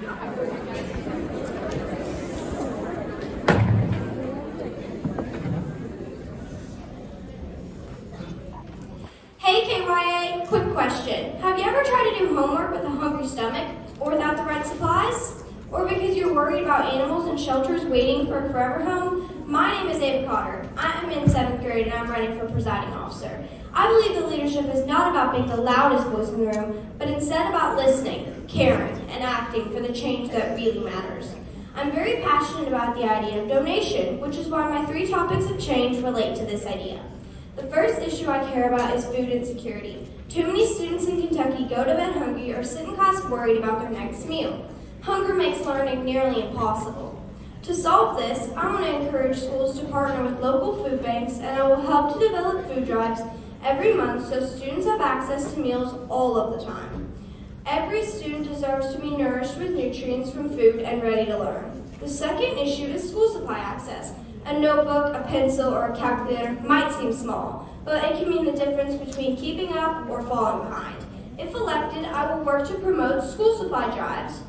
Hey KYA, quick question. Have you ever tried to do homework with a hungry stomach or without the right supplies? Or because you're worried about animals in shelters waiting for a forever home? My name is Ava Cotter. I am in 7th grade and I'm running for presiding officer. I believe that leadership is not about being the loudest voice in the room, but instead about listening, caring, and acting for the change that really matters. I'm very passionate about the idea of donation, which is why my 3 topics of change relate to this idea. The first issue I care about is food insecurity. Too many students in Kentucky go to bed hungry or sit in class worried about their next meal. Hunger makes learning nearly impossible. To solve this, I want to encourage schools to partner with local food banks, and I will help to develop food drives every month so students have access to meals all of the time. Every student deserves to be nourished with nutrients from food and ready to learn. The second issue is school supply access. A notebook, a pencil, or a calculator might seem small, but it can mean the difference between keeping up or falling behind. If elected, I will work to promote school supply drives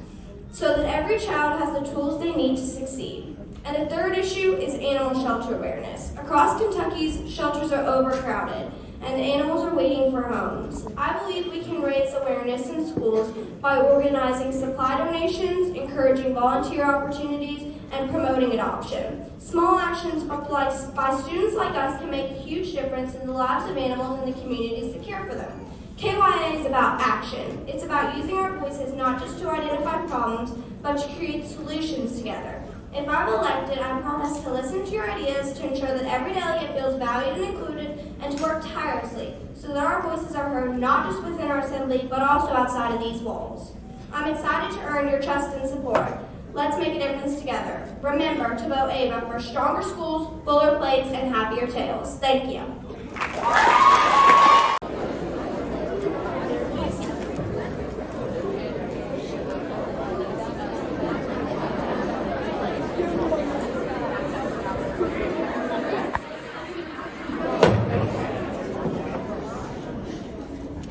so that every child has the tools they need to succeed. And the third issue is animal shelter awareness. Across Kentucky's shelters are overcrowded, and animals are waiting for homes. I believe we can raise awareness in schools by organizing supply donations, encouraging volunteer opportunities, and promoting adoption. Small actions by students like us can make a huge difference in the lives of animals and the communities that care for them. KYA is about action. It's about using our voices not just to identify problems, but to create solutions together. If I'm elected, I promise to listen to your ideas to ensure that every delegate feels valued and included, and to work tirelessly so that our voices are heard not just within our assembly, but also outside of these walls. I'm excited to earn your trust and support. Let's make a difference together. Remember to vote Ava for stronger schools, fuller plates, and happier tails. Thank you.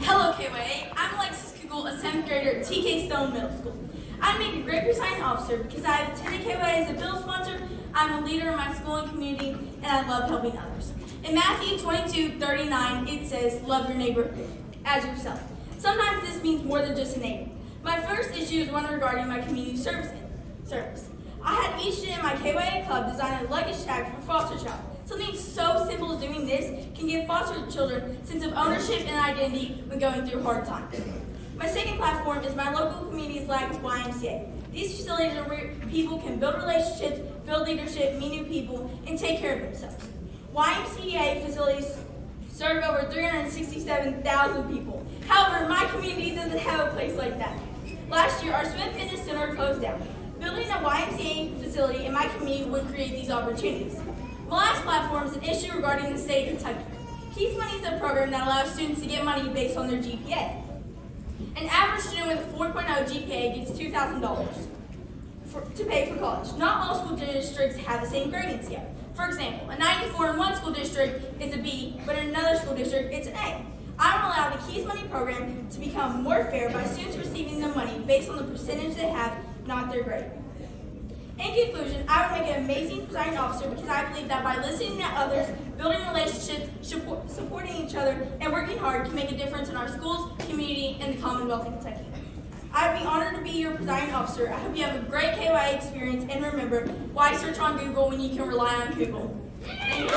Hello KYA, I'm Alexis Kugel, a 7th grader at TK Stone Middle School. I make a great presiding officer because I have attended KYA as a bill sponsor, I'm a leader in my school and community, and I love helping others. In Matthew 22:39, it says, love your neighbor as yourself. Sometimes this means more than just a neighbor. My first issue is one regarding my community service. I had each day in my KYA club design a luggage tag for foster child. Something so simple as doing this can give foster children a sense of ownership and identity when going through hard times. My second platform is my local communities like YMCA. These facilities are where people can build relationships, build leadership, meet new people, and take care of themselves. YMCA facilities serve over 367,000 people. However, my community doesn't have a place like that. Last year, our swim fitness center closed down. Building a YMCA facility in my community would create these opportunities. My last platform is an issue regarding the state of Kentucky. KEEP Money is a program that allows students to get money based on their GPA. An average student with a 4.0 GPA gets $2,000 to pay for college. Not all school districts have the same grading scale. For example, a 94 in one school district is a B, but in another school district, it's an A. I want to allow the KEEP Money program to become more fair by students receiving the money based on the percentage they have, not their grade. In conclusion, I would make an amazing presiding officer because I believe that by listening to others, building relationships, supporting each other, and working hard can make a difference in our schools, community, and the Commonwealth of Kentucky. I'd be honored to be your presiding officer. I hope you have a great KYA experience, and remember, why search on Google when you can rely on Google? Thank you.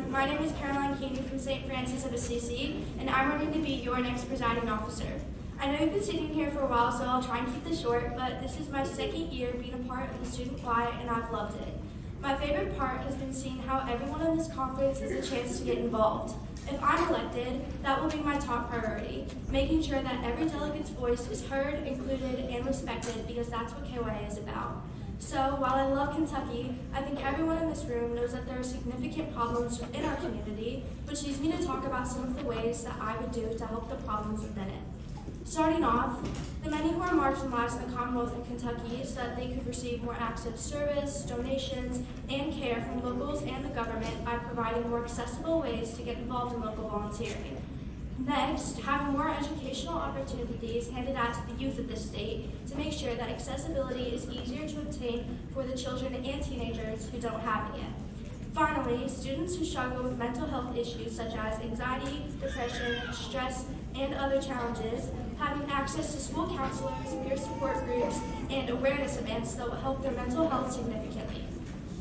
My name is Caroline Keeney from St. Francis of Assisi, and I'm running to be your next presiding officer. I know you've been sitting here for a while, so I'll try and keep this short, but this is my second year being a part of the student choir, and I've loved it. My favorite part has been seeing how everyone in this conference has a chance to get involved. If I'm elected, that will be my top priority, making sure that every delegate's voice is heard, included, and respected, because that's what KYA is about. So, while I love Kentucky, I think everyone in this room knows that there are significant problems in our community, which leads me to talk about some of the ways that I would do to help the problems within it. Starting off, the many who are marginalized in the Commonwealth of Kentucky so that they could receive more access to service, donations, and care from locals and the government by providing more accessible ways to get involved in local volunteering. Next, having more educational opportunities handed out to the youth of this state to make sure that accessibility is easier to obtain for the children and teenagers who don't have it yet. Finally, students who struggle with mental health issues such as anxiety, depression, stress, and other challenges, having access to school counselors, peer support groups, and awareness events that will help their mental health significantly.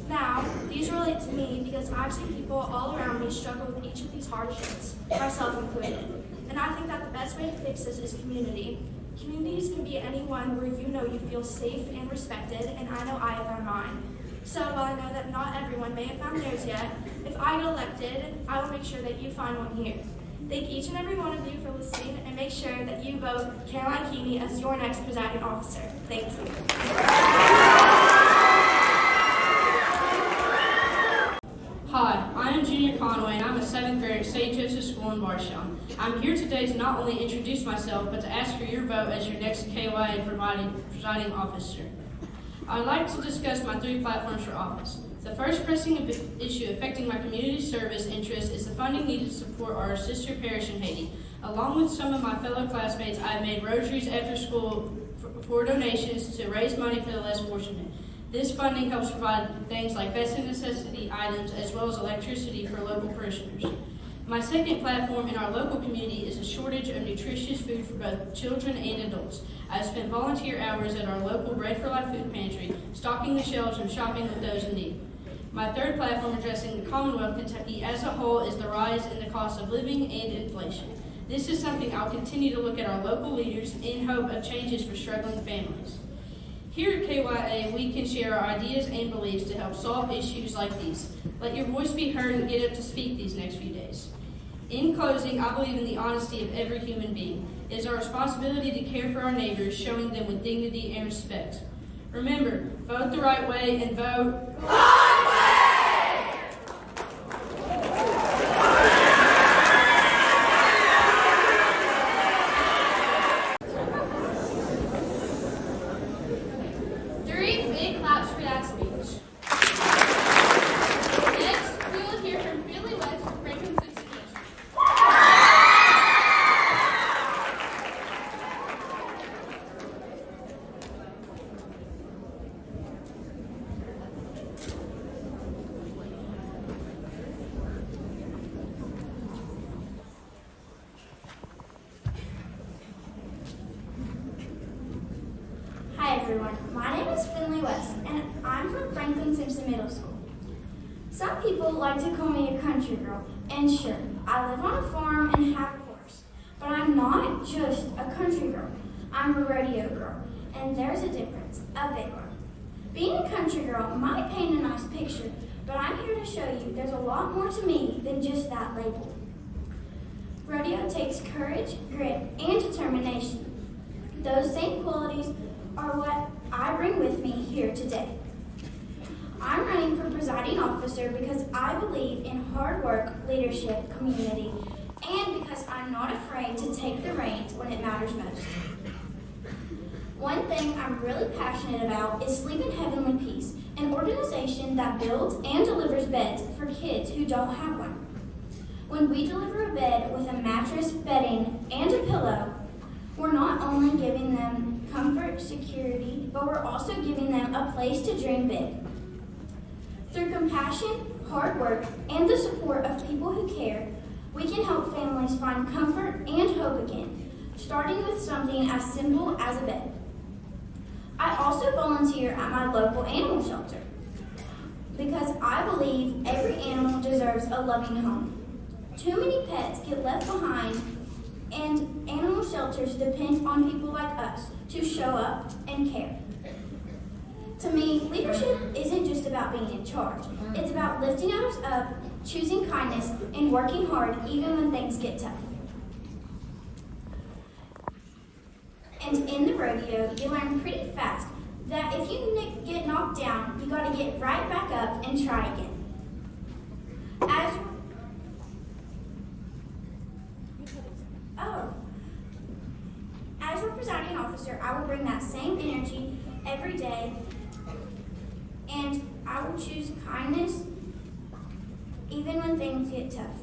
Now, these relate to me because I've seen people all around me struggle with each of these hardships, myself included. And I think that the best way to fix this is community. Communities can be anyone where you know you feel safe and respected, and I know I have found mine. So while I know that not everyone may have found theirs yet, if I get elected, I will make sure that you find one here. Thank each and every one of you for listening, and make sure that you vote Caroline Keeney as your next presiding officer. Thank you. Hi, I am Junior Conway, and I'm a 7th grader at St. Joseph's School in Barstown. I'm here today to not only introduce myself, but to ask for your vote as your next KYA presiding officer. I'd like to discuss my 3 platforms for office. The first pressing issue affecting my community service interest is the funding needed to support our sister parish in Haiti. Along with some of my fellow classmates, I have made rosaries after school for donations to raise money for the less fortunate. This funding helps provide things like basic necessity items as well as electricity for local parishioners. My second platform in our local community is a shortage of nutritious food for both children and adults. I spent volunteer hours at our local Bread for Life food pantry, stocking the shelves and shopping with those in need. My third platform addressing the Commonwealth of Kentucky as a whole is the rise in the cost of living and inflation. This is something I'll continue to look at our local leaders in hope of changes for struggling families. Here at KYA, we can share our ideas and beliefs to help solve issues like these. Let your voice be heard and get up to speak these next few days. In closing, I believe in the honesty of every human being. It is our responsibility to care for our neighbors, showing them with dignity and respect. Remember, vote the right way and vote Hi everyone, my name is Finley West, and I'm from Franklin Simpson Middle School. Some people like to call me a country girl, and sure, I live on a farm and have a horse. But I'm not just a country girl, I'm a rodeo girl, and there's a difference, a big one. Being a country girl might paint a nice picture, but I'm here to show you there's a lot more to me than just that label. Rodeo takes courage, grit, and determination. Those same qualities are what I bring with me here today. I'm running for presiding officer because I believe in hard work, leadership, community, and because I'm not afraid to take the reins when it matters most. One thing I'm really passionate about is Sleep in Heavenly Peace, an organization that builds and delivers beds for kids who don't have one. When we deliver a bed with a mattress, bedding, and a pillow, we're not only giving them comfort, security, but we're also giving them a place to dream big. Through compassion, hard work, and the support of people who care, we can help families find comfort and hope again, starting with something as simple as a bed. I also volunteer at my local animal shelter because I believe every animal deserves a loving home. Too many pets get left behind, and animal shelters depend on people like us to show up and care. To me, leadership isn't just about being in charge. It's about lifting others up, choosing kindness, and working hard even when things get tough. And in the rodeo, you learn pretty fast that if you get knocked down, you gotta get right back up and try again. same energy every day, and I will choose kindness even when things get tough.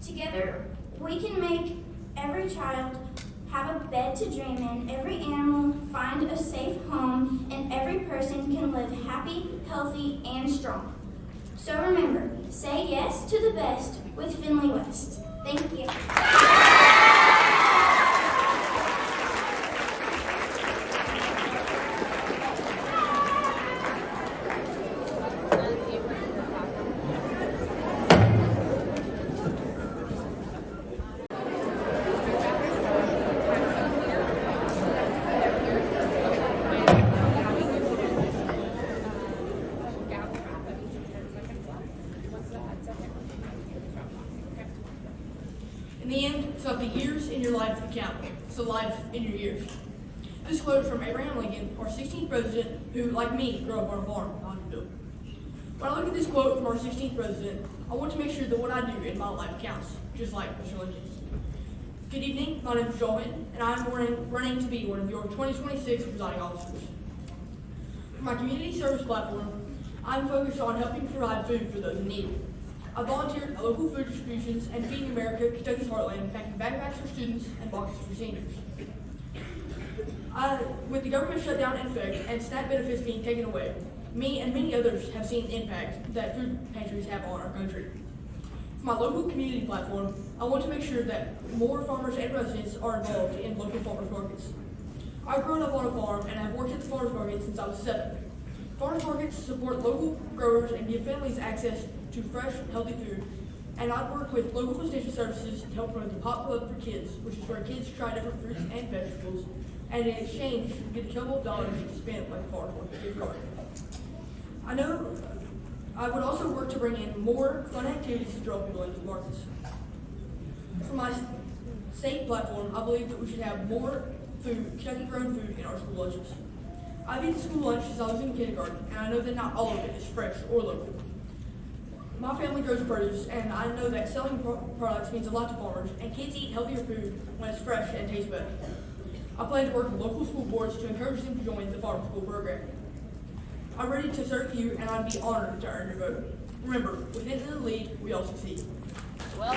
Together, we can make every child have a bed to dream in, every animal find a safe home, and every person can live happy, healthy, and strong. So remember, say yes to the best with Finley West. Thank you. In the end, it's not the years in your life that count, it's the life in your years. This quote is from Abraham Lincoln, our 16th president, who, like me, grew up on a farm in Huntsville. When I look at this quote from our 16th president, I want to make sure that what I do in my life counts, just like Mr. Lincoln. Good evening, my name is Joel Hinton, and I'm running to be one of your 2026 presiding officers. For my community service platform, I'm focused on helping provide food for those in need. I volunteered at local food distributions and Feeding America, Kentucky's Heartland, packing backpacks for students and boxes for seniors. With the government shutdown in effect and SNAP benefits being taken away, me and many others have seen the impact that food pantries have on our country. For my local community platform, I want to make sure that more farmers and residents are involved in local farmers markets. I've grown up on a farm and have worked at the farmers market since I was 7. Farmers markets support local growers and give families access to fresh, healthy food, and I work with local extension services to help run the Pot Club for Kids, which is where kids try different fruits and vegetables, and in exchange, get a couple of dollars to spend like a farmer's market gift card. I would also work to bring in more fun activities to draw people into the markets. For my state platform, I believe that we should have more food, Kentucky-grown food in our school lunches. I've eaten school lunch since I was in kindergarten, and I know that not all of it is fresh or local. My family grows produce, and I know that selling products means a lot to farmers, and kids eat healthier food when it's fresh and tastes better. I plan to work with local school boards to encourage them to join the farm school program. I'm ready to serve you, and I'd be honored to earn your vote. Remember, with Hinton in the lead, we all succeed. Well.